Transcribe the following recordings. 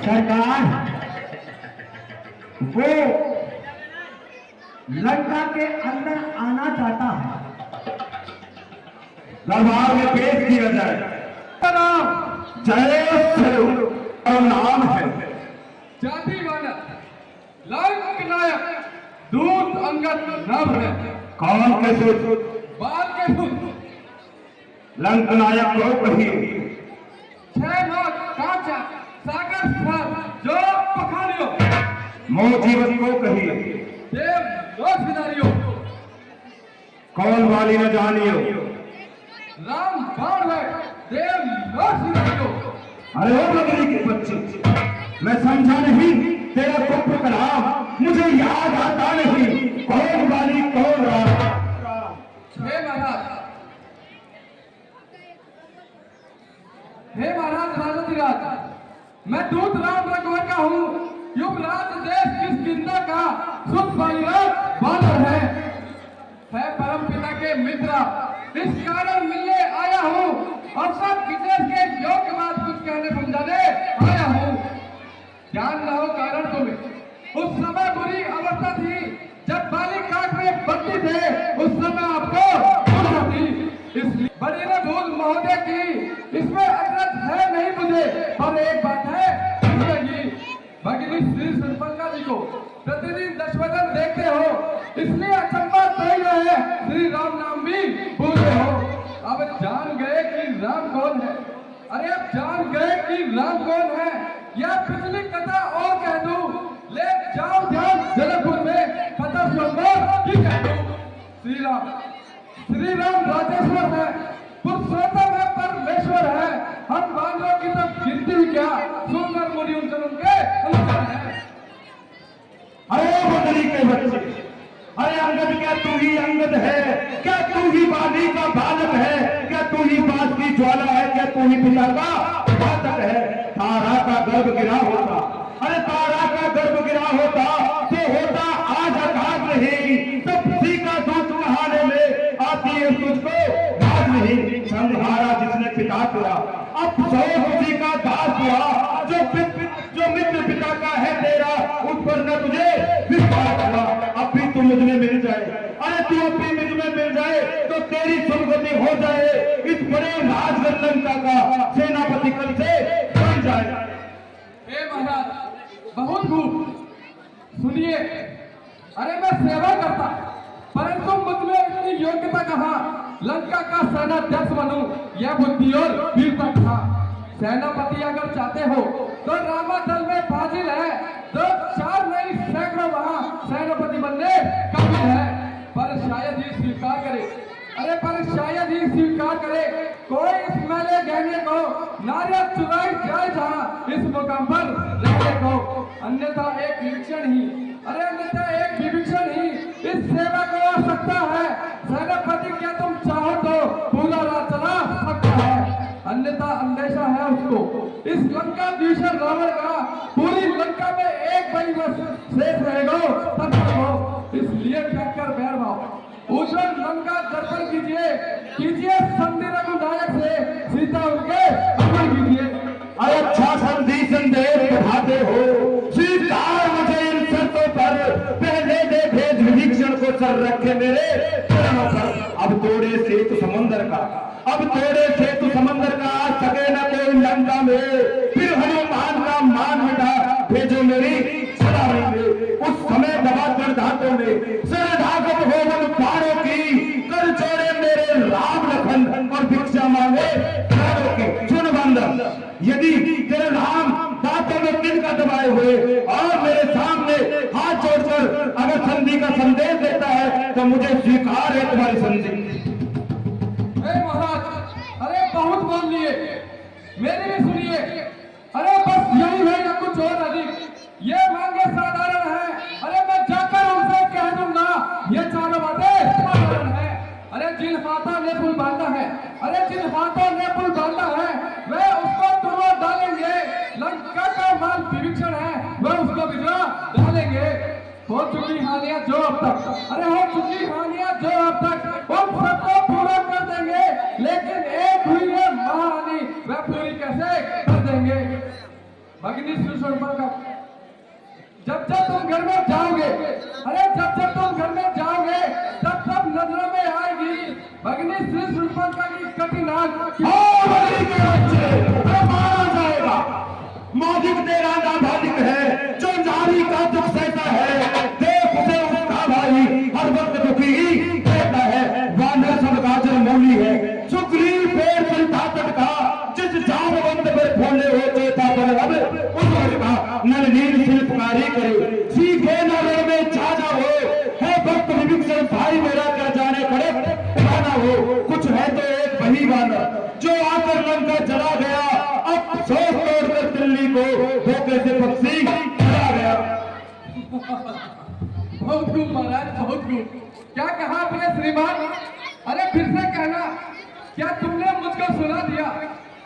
सरकार, वो लंका के अंदर आना चाहता है, दरबार में पेश किया जाए। जय और नाम है जाति वानर लंक नायक दूत अंगद नाम है। कौन के सूत बाल के फूल लंक नायक को कहिए। 6 लाख कांचा सागर स्थान जो पखानियो मोह जीवन को कहिए। देव रोजगारियों कौन वाली न जानियो। राम बाण है देव रोजगारियों। अरे ओ नगरी के बच्चे, मैं समझा नहीं तेरा कुप्र कलाम, मुझे याद आता नहीं। कौन वाली कौन राम। हे महाराज राजाधिराज, मैं दूत राम रघुवर का हूँ। युवराज देश किस किंदा का सुख बानर है परम पिता के मित्र। इस कारण मिलने आया हूँ और सब विदेश के योग्य बात कुछ कहने समझाने आया हूँ। जान रहो कारण तुम्हें उस समय बुरी अवस्था थी जब बालिक काट में बत्ती थे, उस समय आपको थी। इसलिए बड़ी ने भूल महोदय की, इसमें अग्रत है नहीं मुझे, पर एक बात है भगिनी श्री सुरपंगा जी को प्रतिदिन दशवदन देखते हो, इसलिए अचंबा तय रहे श्री राम नाम भी भूले हो। अब जान गए कि राम कौन है। अरे अब जान गए कि राम कौन है, या पिछली कथा और कह दूं, ले जाओ ध्यान जनकपुर में कथा सुनकर की कह दूं। श्री राम राजेश्वर है, पुरुषोत्तम है, परमेश्वर है। हम बांधों की तो गिनती भी क्या, सुंदर मुनि उनके अनुसार है। अरे मंडली के बच्चे, अरे अंगद क्या तू ही अंगद है, क्या तू ही बाली का बालक है, क्या तू ही बात की ज्वाला है, क्या तू ही पिता का घातक है। तारा का गर्भ गिरा होता, अरे तारा का गर्भ गिरा होता तो होता आज आघात रहेगी, तब किसी का दूध नहाने में आती है तुझको घात नहीं। संहारा जिसने पिता तेरा, अब सौ उसी का दास हुआ, जो मित्र पिता का है तेरा, उस पर न तुझे विश्वास हुआ। अब भी तू मुझ में मिल जाए, अरे तू अब भी मुझ में मिल जाए तो तेरी सुनगति हो जाए। इस बड़े राजगढ़ लंका का सेनापति कल से बन जाए। हे महाराज, बहुत खूब सुनिए। अरे मैं सेवा करता, परंतु मुझ में इतनी योग्यता कहाँ लंका का सेनाध्यक्ष बनूं, यह बुद्धि और वीरता कहाँ। सेनापति अगर चाहते हो तो रामा दल में फाजिल है, तो 4 नहीं सैकड़ों वहां सेनापति बनने काबिल है। पर शायद ही स्वीकार करे, अरे पर शायद ही स्वीकार करे कोई इस मेले गहने को नारियल चुराई जाए जहां इस मुकाम पर रहने को। अन्यथा एक विभीषण ही, अरे अन्यथा एक विभीषण ही इस सेवा को आ सकता है। सेनापति क्या तुम चाहो तो पूरा राज चला सकता है, अन्यथा अंदेशा है उसको। इस लंका द्विषण रावण का पूरी लंका में एक भाई बस शेष रहेगा तब हो। इसलिए कहकर बैर भाव उज्जवल लंका दर्शन कीजिए संधि रघुनायक से सीता उनके अमर कीजिए। अरे अच्छा संधि संदेश बढ़ाते हो, स्वीकार मुझे इन शर्तों पर, पहले देखे विभीषण को सर रखे मेरे चरणों पर। अब तोड़े सेतु समंदर का, अब तोड़े सेतु समंदर का, आ सके न कोई लंका में, फिर हनुमान का मान मिटा भेजो मेरी सलामी में। उस समय दबा कर धातों में सरधागत हो मन पारों की, कर छोड़े मेरे राम लखन और भिक्षा मांगे प्राणों की। सुन बंदर, यदि तेरे नाम बातों में किन का दबाए हुए और मेरे सामने हाथ जोड़कर अगर संधि का संदेश देता है तो मुझे स्वीकार है तुम्हारी संधि। महाराज, अरे बहुत बोल लिए, मेरी भी सुनिए। अरे बस यही है या कुछ और अधिक, ये मांगे साधारण है। अरे मैं जाकर उनसे कह दूंगा ये चारों बातें साधारण है। अरे जिन हाथों ने पुल बांधा है, अरे जिन हाथों ने पुल बांधा है वह उसको तुरवा डालेंगे। लंका का माल विभीषण है, वह उसको भिजवा डालेंगे। हो चुकी हानियां जो अब तक, अरे हो चुकी हानियां जो अब तक, उन सबको पूरा कर देंगे। लेकिन एक हुई है महाहानि, वह पूरी कैसे कर देंगे। भगिनी सुषमा का जब जब तुम घर में जाओगे, अरे जब जब तुम घर में जाओगे तब तब नजरों में आएगी भगिनी श्री सुषमा की कठिन आग। और बदली के बच्चे अरे मारा जाएगा। माजिक तेरा नाबालिग है जो नारी का दुख सहता है, देख उसे उसका भाई हर वक्त दुखी ही रहता है। वानर सब गाजर मूली है, सुग्रीव पेड़ चलता तटका, जिस जामवंत पर फूले हो चेता पर अब उस लड़का नल नील शिल्पकारी करे, सीखे नगर में छाजा हो है भक्त विभीषण भाई मेरा क्या जाने खड़े उठाना हो। कुछ है तो एक वही वानर जो आकर लंका चला गया, अब सोच तोड़कर दिल्ली को धोखे से पक्षी चला गया। बहुत खूब महाराज, बहुत खूब। क्या कहा आपने श्रीमान? अरे फिर से कहना, क्या तुमने मुझको सुना दिया?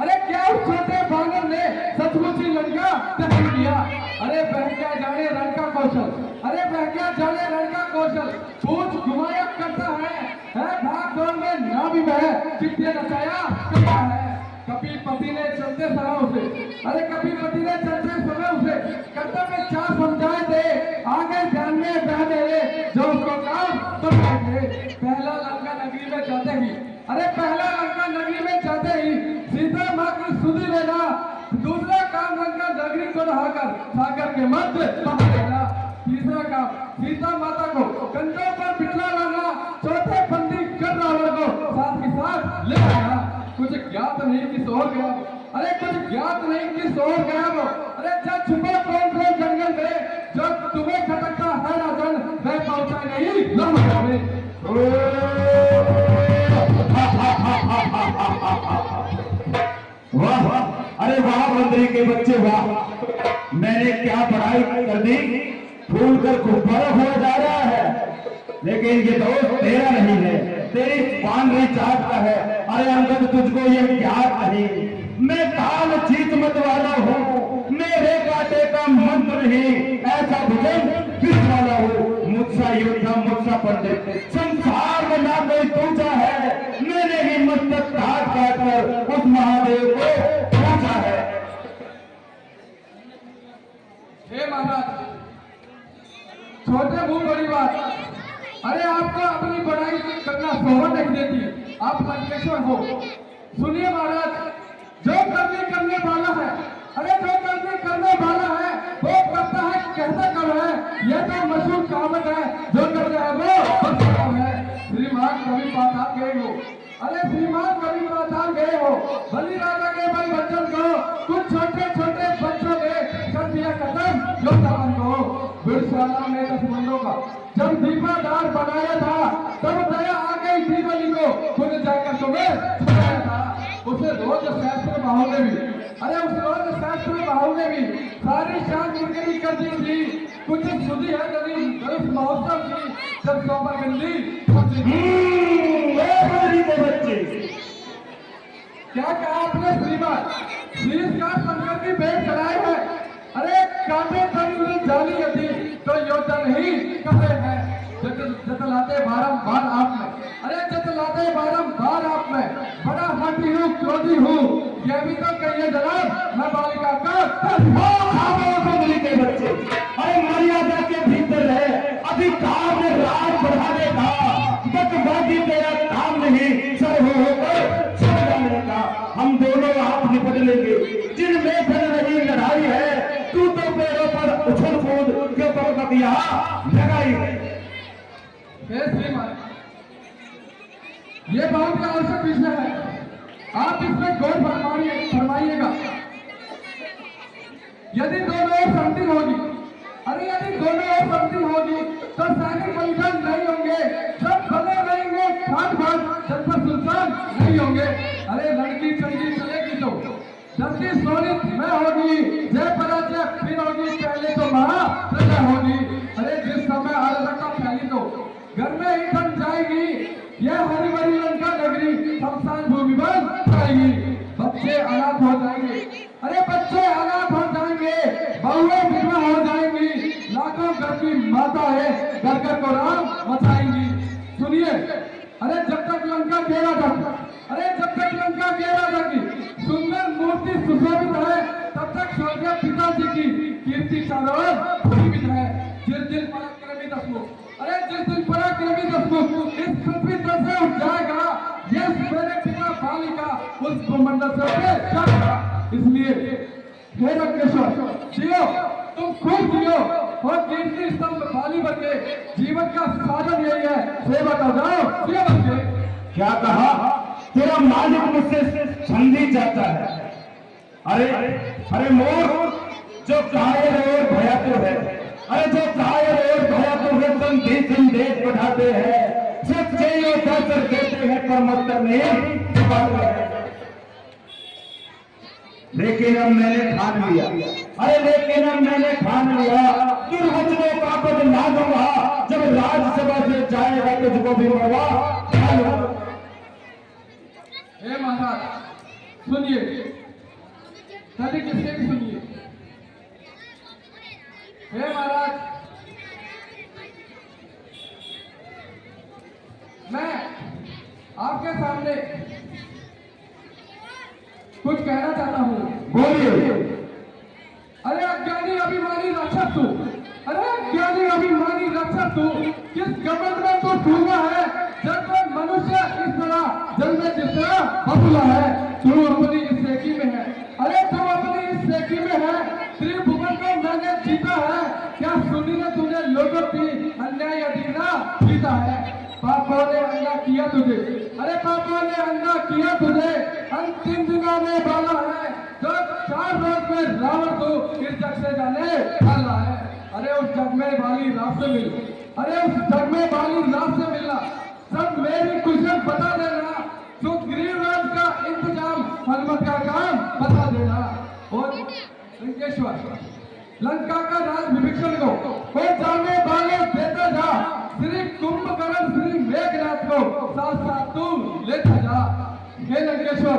अरे क्या उस छोटे बानर ने सचमुच ही लंका दहन किया? अरे वह क्या जाने रण का कौशल, अरे वह क्या जाने रण का कौशल, पूछ घुमाया करता है भाग दौड़ में ना भी वह चिट्ठियां नचाया करता है। कपिलपति ने चलते समय उसे, अरे कपिलपति ने चलते समय उसे कर्तव्य क्या समझाए थे, आगे ध्यान में बह मेरे जो उसको काम तो थे। पहला लंका नगरी में जाते ही, अरे पहला लंका नगरी में जाते ही सीता माँ की सुधि लेना, दूसरा काम लंका नगरी को नहाकर सागर के मध्य बहा देना, तीसरा काम सीता माता को कंधों पर बिठा लाना, चौथे बंदी कर रावण को साथ ही साथ ले आना। कुछ ज्ञात नहीं किस ओर गया वो, अरे कुछ ज्ञात नहीं किस ओर गया वो, अरे जब छुपा कौन से जंगल में, जब तुम्हें खटकता है राजन वह पहुंचा नहीं लंका में। वाह अरे वाह मंत्री के बच्चे वाह, मैंने क्या पढ़ाई कर दी, फूल कर गुब्बारा हुआ जा रहा है। लेकिन ये दोस्त तेरा नहीं है, तेरी बानरी जात का है। अरे अंगद तुझको ये ज्ञात नहीं, मैं काल जीत मत वाला हूँ, मेरे कांटे का मंत्र नहीं, ऐसा भुजन फिर वाला हूँ। मुझसा योद्धा मुझसा पंडित संसार में ना कोई पूछा है, मैंने ही मस्तक काट काट कर उस महादेव को पूछा है। हे महाराज, छोटे मुंह बड़ी बात, अरे आपको अपनी बड़ाई करना शोभा नहीं देती, आप लंकेश्वर हो। सुनिए महाराज, जो करने वाला है, अरे जो करने वाला है वो करता है, कैसा कर है, यह तो मशहूर कहावत है, जो कर रहा है वो करता है। श्रीमान कभी पाताल गए हो, अरे श्रीमान कभी पाताल गए हो, बलि राजा के बल बच्चन को कुछ छोटे छोटे बच्चों ने कर दिया खत्म योद्धावन को। बिरसाला ने 10 मंडों का जब दीपादार बनाया था, तब दया आ गई थी बलि को, खुद जाकर तुम्हें छुड़ाया था। उसे रोज शास्त्र बाहु ने भी, अरे उस रोज शास्त्र बाहु ने भी सारी शान मुर्गरी कर दी थी। कुछ सुधी है कभी उस महोत्सव की, जब सोमर गंदी के बच्चे क्या कहा आपने श्रीमान? शीश का शंकर की भेंट चढ़ाई है, अरे कांटे खड़ी हुई जाली यदि तो योद्धा नहीं कहे हैं। जतलाते बारंबार आप में, अरे जतलाते बारंबार आप में, बड़ा हाथी हूँ क्रोधी हूँ, यह भी तो कहिए जनाब मैं बालिका का बंदरी के बच्चे। अरे मर्यादा के भीतर है, अधिकार में राज बढ़ाने का, बटबाजी तेरा काम नहीं, सर होकर चल जाने का। हम दोनों आप निपट लेंगे, जिनमें चल रही लड़ाई है, तू तो पैरों पर उछल कूद के पर यहाँ लगाई है। श्रीमान, ये बहुत ही आवश्यक विषय है, आप इसमें गौर फरमाइएगा। यदि दोनों ओर शांति होगी, अरे यदि दोनों ओर शांति होगी तो सैनिक बलिदान नहीं होंगे, सब बने रहेंगे, घाट घाट जनपद सुल्तान नहीं होंगे। अरे लड़की चंगी चलेगी तो जल्दी सोनित में होगी, जय पराजय फिर होगी, पहले तो महाप्रजा होगी। अरे जिस समय अराजकता फैली तो घर में ही बन जाएगी, यह हरी भरी लंका नगरी शमशान भूमि बन जाएगी। बच्चे अनाथ हो जाएंगे, अरे बच्चे अनाथ हो जाएंगे, बहुएं विधवा हो जाएंगी, लाखों घर की माताएं घर घर को राम मचाएंगी। सुनिए, अरे जब तक लंका घेरा जाती, अरे जब तक लंका घेरा जाती सुंदर मूर्ति सुशोभित है, तब तक स्वर्गीय पिता जी की कीर्ति चारों ओर जीवित है। जिस दिन पराक्रमी दसमुख, अरे जिस दिन पराक्रमी दसमुख इस पृथ्वी पर से उठ जाएगा, ये मेरे पिता बाली का उस भूमंडल से उठे जाएगा। इसलिए हे रत्नेश्वर जियो, तुम खूब जियो और कीर्ति स्तंभ बाली बन के जीवन का साधन यही है, सेवा कर जाओ जियो बन के। क्या कहा? तेरा मालिक मुझसे संधि चाहता है। अरे अरे मोर, जो कायर और भयातुर है, अरे जो कायर और भयातुर है, संधि संदेश बढ़ाते हैं, सच्चे योद्धा कर देते हैं पर मतलब नहीं छुपाते हैं। लेकिन अब मैंने ठान लिया, अरे लेकिन अब मैंने ठान लिया, दुर्वचनों का पद ना दूंगा। जब राज्यसभा से जाएगा तुझको भी मरवा। हे महाराज सुनिए, सभी किसके भी सुनिए। हे महाराज, मैं आपके सामने कुछ कहना चाहता हूँ। बोलिए। अरे अज्ञानी अभिमानी रक्षक तू, अरे अज्ञानी अभिमानी रक्षक तू, किस गमन में तू डूबा है? जब कोई मनुष्य इस तरह जन्म में जिस तरह बबूला है, तू अपनी इस सेकी में है। अरे तू अपनी इस सेकी में है, त्रिभुवन को मैंने जीता है। क्या सुनी ने तूने लोगों की अन्याय अधिकना जीता है? पापों ने अंधा किया तुझे, अरे पापों ने अंधा किया तुझे, अंतिम दिनों में बाला है। जो 4 रोज में रावण को इस जग से जाने वाला है। अरे उस जग में वाली रात से मिल, अरे उस जग में वाली रात से मिलना, सब मेरी कुशल बता देना। जो ग्रीवराज का इंतजाम हनुमत का काम बता देना। और लंकेश्वर लंका का राज विभीषण को कोई जाने वाले देता जा। श्री कुंभकर्ण श्री मेघनाथ को साथ साथ तू लेता जा। हे लंकेश्वर,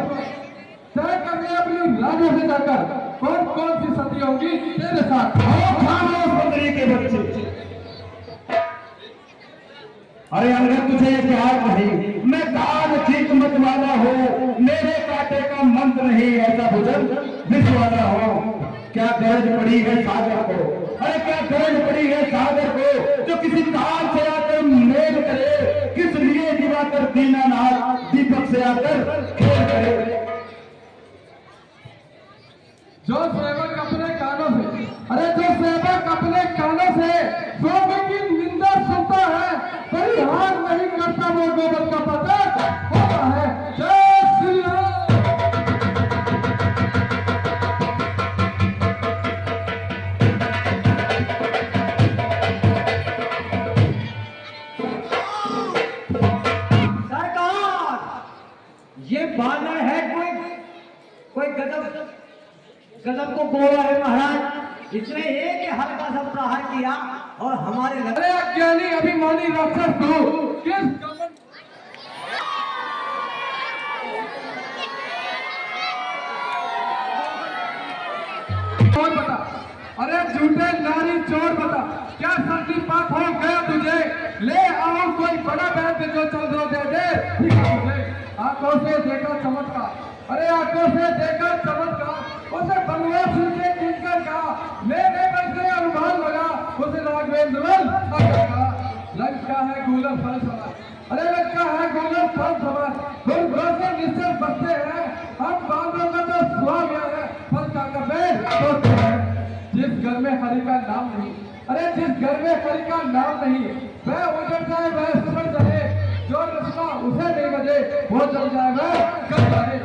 तय करने अपनी राज्य से जाकर कौन कौन सी सती होगी तेरे साथ। के बच्चे, अरे अंगद तुझे क्या नहीं, मैं दान ठीक मत वाला हूँ, मेरे कांटे का मंत नहीं, ऐसा भोजन विष वाला हूँ। क्या गरज पड़ी है सागर को, अरे क्या गरज पड़ी है सागर को, जो किसी तार से आकर मेल करे, किस लिए दिवाकर दीनानाथ दीपक से आकर खेल करे। जो सेवक अपने कानों से, अरे जो सेवक अपने कानों से स्वामी की निंदा सुनता है, परिहार नहीं करता, वो गोबर का पता होता है। जय श्री राम। सरकार, ये बानर है कोई गजब गजब को बोला है महाराज। इसने एक हल्का सा प्रहार किया और हमारे अरे अज्ञानी अभिमानी राक्षस तू, किस गमन चोर बता, अरे झूठे नारी चोर बता, क्या सर्दी पाप हो गया तुझे? ले आओ कोई बड़ा बैठ जो चल रहा दे दे तुझे। आंखों से देखा चमत्कार, अरे आंखों से देखा चमत्कार, उसे बनवास के किंकर का मेरे बच्चे अनुमान लगा, उसे राघवेंद्र का लंका है गूलर फल समान, अरे लंका है गूलर फल समान, गुरु से निश्चल बचते हैं हम, बांधों का तो स्वामी है फल का कपेल सोचते हैं। जिस घर में हरि का नाम नहीं, अरे जिस घर में हरि का नाम नहीं, वह उजड़ जाए वह समझ जाए, जो रस्ता उसे नहीं बजे वो जल जाए वह कर जाए।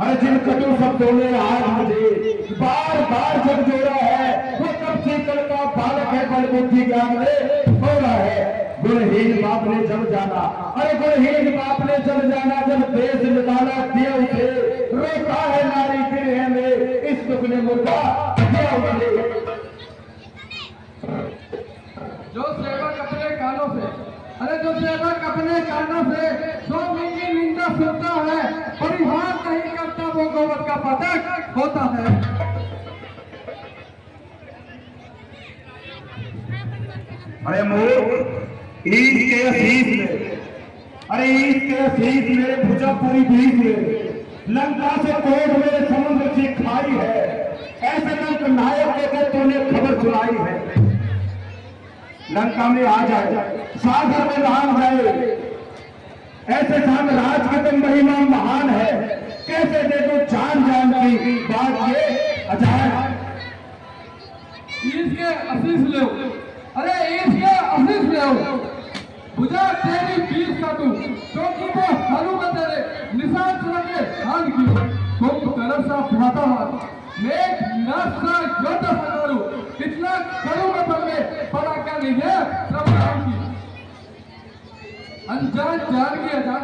अरे जिन कटु शब्दों ने आज मुझे बार बार जब जोड़ा है, वो कब से कल का बालक है, बल बुद्धि ज्ञान में बोला है। गुणहीन बाप ने जब जाना, अरे गुणहीन बाप ने जब जाना, जब देश निकाला दिया उसे, रोका है नारी फिर में, इस दुख ने मुर्दा दिया उसे। जो सेवक अपने कानों से, अरे जो सेवक अपने कानों से स्वामी की निंदा सुनता है, परिहार नहीं करता, वो गोवध का पतक होता है। अरे मूर्ख, ईद के असीस में, अरे ईद के असीस में भुजा पूरी बीच में, लंका से कोट में समुद्र की खाई है, ऐसा नायक देकर तूने खबर सुनाई है। लंका में आ जाए, सागर में राम है, ऐसे साम्राज्य की तो महिमा महान है। कैसे दे दो जान जान की बात ये अजान। ईश के आशीष ले, अरे ईश के आशीष ले, बुझा तेरी बीस का तू, क्योंकि वो हालू में तेरे निशान चुरा के हाल की, तुम तरफ सा भाता हाथ, मेघ नस सा योद्धा सकारू, इतना करूँ में पल में पड़ा क्या नहीं है प्रभु राम की। अनजान जान की अजान,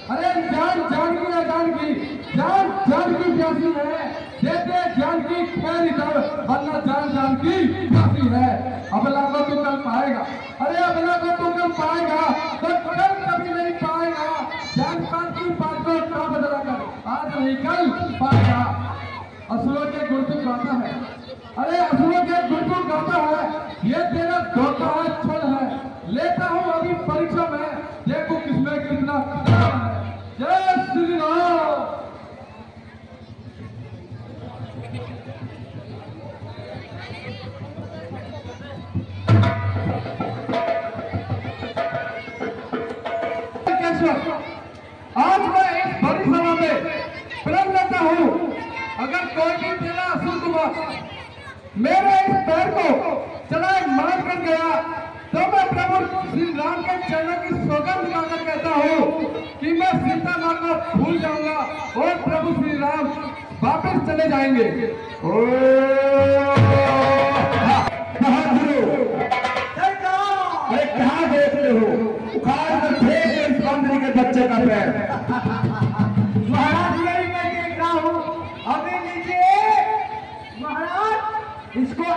अरे अनजान जान की अजान की, जान जान की प्यासी है, देते जान की खैर इधर, वरना जान जान की प्यासी है। अबला को तू कल पाएगा, अरे अबला को तू कल पाएगा, तो कल कभी नहीं पाएगा। जान पान की बात को क्या बदला कर, आज नहीं कल पाएगा। असुरों के गुण तू गाता है, अरे असुरों के गुण तू गाता है, ये तेरा धोखा है, छल है। लेता हूँ अभी परीक्षा में, देखो किसमें कितना है। जय श्री राम। आज मैं इस बड़ी सभा में प्रण लेता हूँ, अगर कोई भी तेरा असुर कुमार मेरे इस पैर को चढ़ाई मार कर गया, तो मैं प्रभु श्री राम के चरणों की सौगंध खाकर कहता हूँ कि मैं सीता माँ को भूल जाऊंगा और प्रभु श्री राम वापस चले जाएंगे। अरे कहाँ देख रहे हो, उखाड़ कर फेंक दो इस बंदरी के बच्चे का पैर। महाराज यही मैं देख रहा हूँ, अभी नीचे महाराज इसको